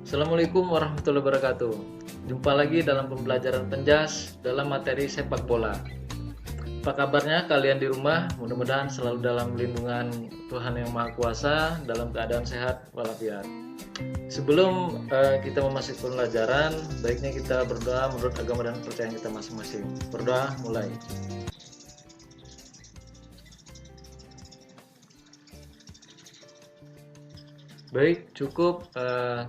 Assalamualaikum warahmatullahi wabarakatuh. Jumpa lagi dalam pembelajaran Penjas dalam materi sepak bola. Apa kabarnya kalian di rumah? Mudah-mudahan selalu dalam lindungan Tuhan Yang Maha Kuasa, dalam keadaan sehat walafiat. Sebelum kita memasuki pembelajaran, baiknya kita berdoa menurut agama dan kepercayaan kita masing-masing. Berdoa mulai. Baik, cukup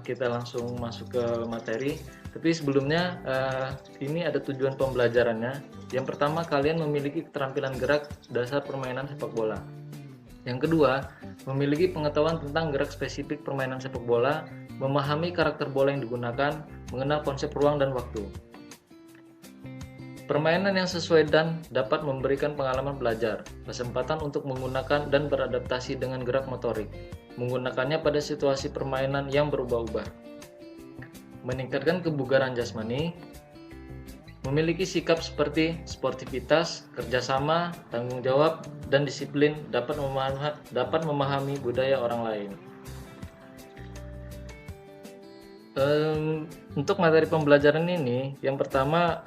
kita langsung masuk ke materi. Tapi sebelumnya ini ada tujuan pembelajarannya. Yang pertama, kalian memiliki keterampilan gerak dasar permainan sepak bola. Yang kedua, memiliki pengetahuan tentang gerak spesifik permainan sepak bola, memahami karakter bola yang digunakan, mengenal konsep ruang dan waktu. Permainan yang sesuai dan dapat memberikan pengalaman belajar, kesempatan untuk menggunakan dan beradaptasi dengan gerak motorik, menggunakannya pada situasi permainan yang berubah-ubah, meningkatkan kebugaran jasmani, memiliki sikap seperti sportivitas, kerjasama, tanggung jawab, dan disiplin, dapat memahami budaya orang lain. Untuk materi pembelajaran ini, yang pertama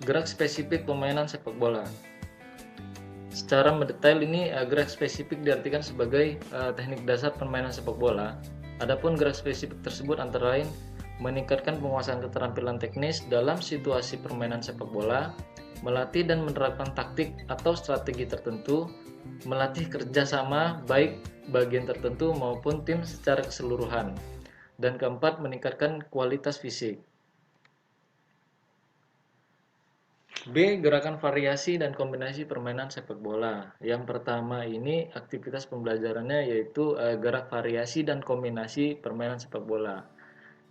gerak spesifik permainan sepak bola. Secara mendetail ini gerak spesifik diartikan sebagai teknik dasar permainan sepak bola. Adapun gerak spesifik tersebut antara lain meningkatkan penguasaan keterampilan teknis dalam situasi permainan sepak bola, melatih dan menerapkan taktik atau strategi tertentu, melatih kerjasama baik bagian tertentu maupun tim secara keseluruhan, dan keempat, meningkatkan kualitas fisik. B. Gerakan variasi dan kombinasi permainan sepak bola. Yang pertama ini aktivitas pembelajarannya yaitu gerak variasi dan kombinasi permainan sepak bola.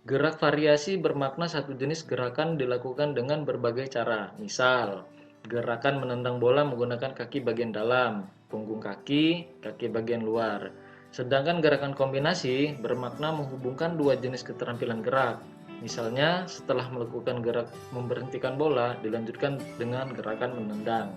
Gerak variasi bermakna satu jenis gerakan dilakukan dengan berbagai cara. Misal, gerakan menendang bola menggunakan kaki bagian dalam, punggung kaki, kaki bagian luar. Sedangkan gerakan kombinasi bermakna menghubungkan dua jenis keterampilan gerak. Misalnya, setelah melakukan gerak memberhentikan bola, dilanjutkan dengan gerakan menendang.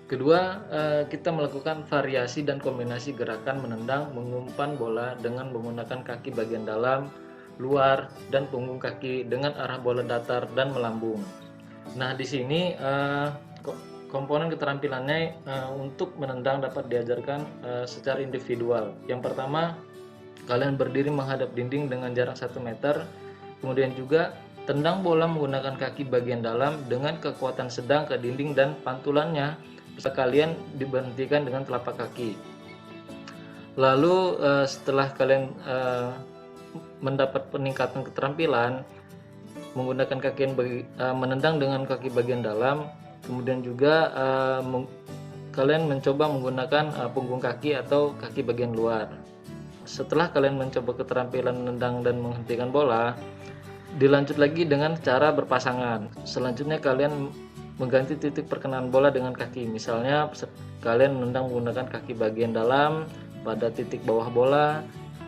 Kedua, kita melakukan variasi dan kombinasi gerakan menendang mengumpan bola dengan menggunakan kaki bagian dalam, luar, dan punggung kaki dengan arah bola datar dan melambung. Nah, di sini komponen keterampilannya untuk menendang dapat diajarkan secara individual. Yang pertama, kalian berdiri menghadap dinding dengan jarak 1 meter. Kemudian juga tendang bola menggunakan kaki bagian dalam dengan kekuatan sedang ke dinding dan pantulannya bisa kalian diberhentikan dengan telapak kaki. Lalu setelah kalian mendapat peningkatan keterampilan menggunakan kaki menendang dengan kaki bagian dalam, kemudian juga kalian mencoba menggunakan punggung kaki atau kaki bagian luar. Setelah kalian mencoba keterampilan menendang dan menghentikan bola, dilanjut lagi dengan cara berpasangan. Selanjutnya kalian mengganti titik perkenaan bola dengan kaki. Misalnya kalian menendang menggunakan kaki bagian dalam pada titik bawah bola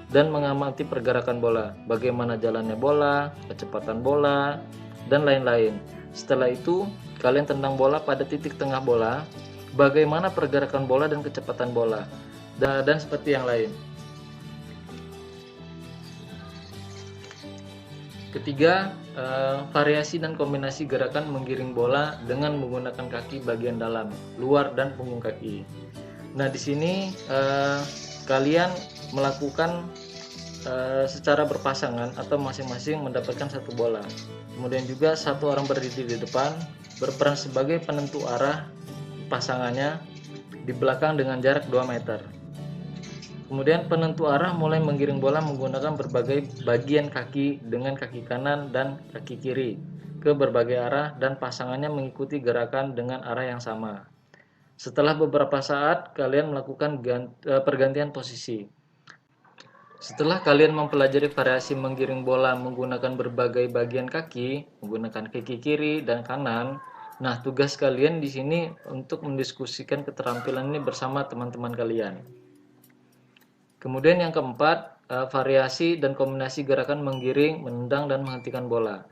dan mengamati pergerakan bola, bagaimana jalannya bola, kecepatan bola, dan lain-lain. Setelah itu kalian tendang bola pada titik tengah bola, bagaimana pergerakan bola dan kecepatan bola, dan seperti yang lain. Ketiga, variasi dan kombinasi gerakan menggiring bola dengan menggunakan kaki bagian dalam, luar, dan punggung kaki. Nah, di sini kalian melakukan secara berpasangan atau masing-masing mendapatkan satu bola. Kemudian juga satu orang berdiri di depan, berperan sebagai penentu arah pasangannya di belakang dengan jarak 2 meter. Kemudian penentu arah mulai menggiring bola menggunakan berbagai bagian kaki dengan kaki kanan dan kaki kiri ke berbagai arah dan pasangannya mengikuti gerakan dengan arah yang sama. Setelah beberapa saat kalian melakukan pergantian posisi. Setelah kalian mempelajari variasi menggiring bola menggunakan berbagai bagian kaki, menggunakan kaki kiri dan kanan, nah tugas kalian di sini untuk mendiskusikan keterampilan ini bersama teman-teman kalian. Kemudian yang keempat, variasi dan kombinasi gerakan menggiring, menendang, dan menghentikan bola.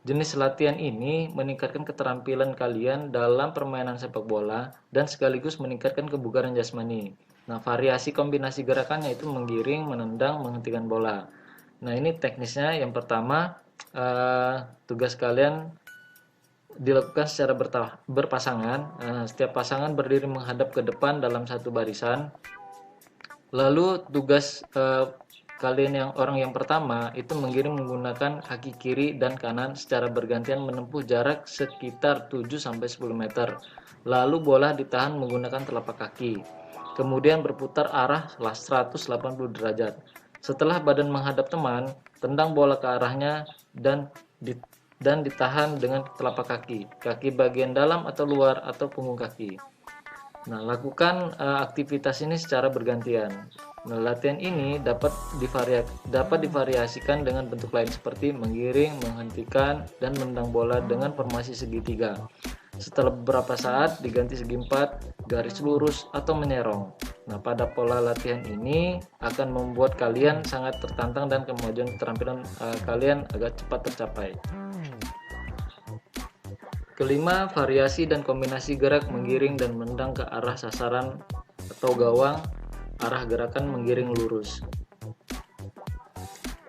Jenis latihan ini meningkatkan keterampilan kalian dalam permainan sepak bola dan sekaligus meningkatkan kebugaran jasmani. Nah, variasi kombinasi gerakannya itu menggiring, menendang, menghentikan bola. Nah, ini teknisnya. Yang pertama, tugas kalian dilakukan secara berpasangan. Setiap pasangan berdiri menghadap ke depan dalam satu barisan. Lalu tugas kalian orang yang pertama itu menggiring menggunakan kaki kiri dan kanan secara bergantian menempuh jarak sekitar 7-10 meter. Lalu bola ditahan menggunakan telapak kaki. Kemudian berputar arah 180 derajat. Setelah badan menghadap teman, tendang bola ke arahnya dan ditahan dengan telapak kaki, kaki bagian dalam atau luar atau punggung kaki. Nah, lakukan aktivitas ini secara bergantian. Nah, latihan ini dapat divariasikan dengan bentuk lain seperti menggiring, menghentikan, dan menendang bola dengan formasi segitiga. Setelah beberapa saat diganti segi empat, garis lurus, atau menyerong. Nah, pada pola latihan ini akan membuat kalian sangat tertantang dan kemajuan keterampilan kalian agak cepat tercapai. Kelima, variasi dan kombinasi gerak menggiring dan menendang ke arah sasaran atau gawang, arah gerakan menggiring lurus.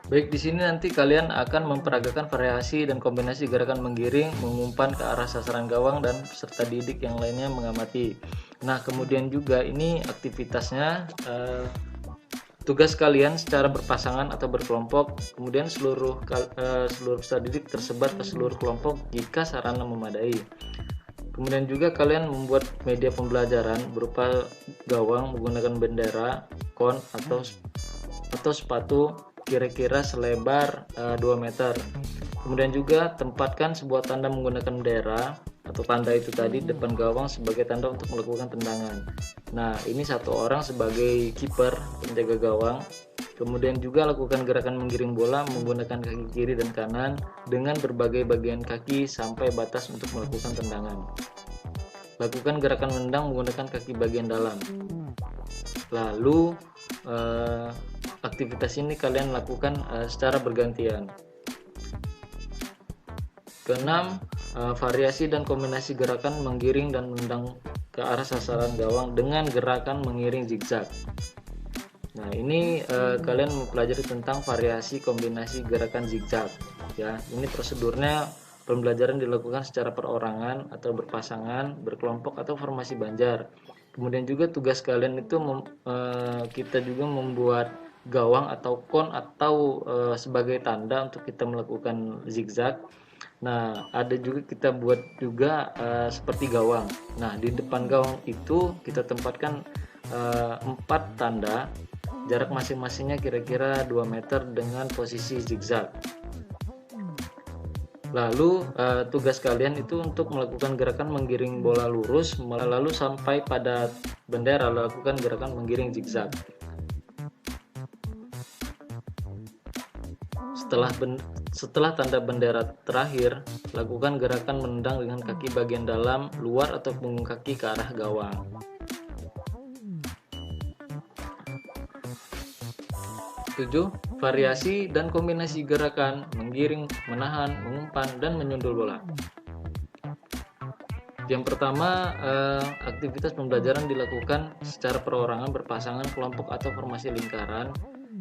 Baik, di sini nanti kalian akan memperagakan variasi dan kombinasi gerakan menggiring, mengumpan ke arah sasaran gawang, dan peserta didik yang lainnya mengamati. Nah, kemudian juga ini aktivitasnya tugas kalian secara berpasangan atau berkelompok. Kemudian seluruh peserta didik tersebar ke seluruh kelompok jika sarana memadai. Kemudian juga kalian membuat media pembelajaran berupa gawang menggunakan bendera, kon atau sepatu kira-kira selebar 2 meter. Kemudian juga tempatkan sebuah tanda menggunakan bendera atau tanda itu tadi depan gawang sebagai tanda untuk melakukan tendangan. Nah, ini satu orang sebagai kiper penjaga gawang. Kemudian juga lakukan gerakan menggiring bola menggunakan kaki kiri dan kanan dengan berbagai bagian kaki sampai batas untuk melakukan tendangan. Lakukan gerakan menendang menggunakan kaki bagian dalam. Lalu aktivitas ini kalian lakukan secara bergantian. Keenam, variasi dan kombinasi gerakan menggiring dan menendang ke arah sasaran gawang dengan gerakan mengiring zigzag. Nah, ini kalian mempelajari tentang variasi kombinasi gerakan zigzag. Ya, ini prosedurnya pembelajaran dilakukan secara perorangan atau berpasangan, berkelompok atau formasi banjar. Kemudian juga tugas kalian itu kita juga membuat gawang atau kon atau sebagai tanda untuk kita melakukan zigzag. Nah, ada juga kita buat juga seperti gawang. Nah, di depan gawang itu kita tempatkan 4 tanda, jarak masing-masingnya kira-kira 2 meter dengan posisi zigzag. Lalu tugas kalian itu untuk melakukan gerakan menggiring bola lurus, lalu sampai pada bendera lakukan gerakan menggiring zigzag. Setelah tanda bendera terakhir, lakukan gerakan menendang dengan kaki bagian dalam, luar atau punggung kaki ke arah gawang. 7. Variasi dan kombinasi gerakan menggiring, menahan, mengumpan, dan menyundul bola. Yang pertama, aktivitas pembelajaran dilakukan secara perorangan, berpasangan, kelompok atau formasi lingkaran.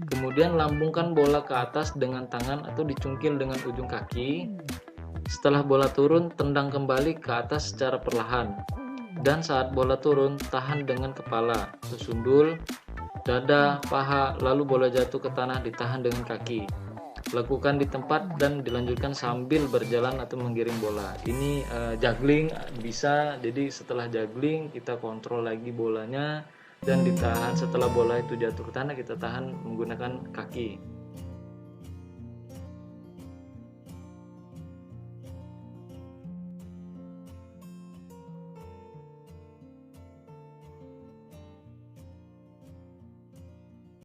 Kemudian lambungkan bola ke atas dengan tangan atau dicungkil dengan ujung kaki. Setelah bola turun, tendang kembali ke atas secara perlahan. Dan saat bola turun, tahan dengan kepala, sundul, dada, paha, lalu bola jatuh ke tanah ditahan dengan kaki. Lakukan di tempat dan dilanjutkan sambil berjalan atau menggiring bola. Ini juggling bisa, jadi setelah juggling kita kontrol lagi bolanya dan ditahan. Setelah bola itu jatuh ke tanah kita tahan menggunakan kaki.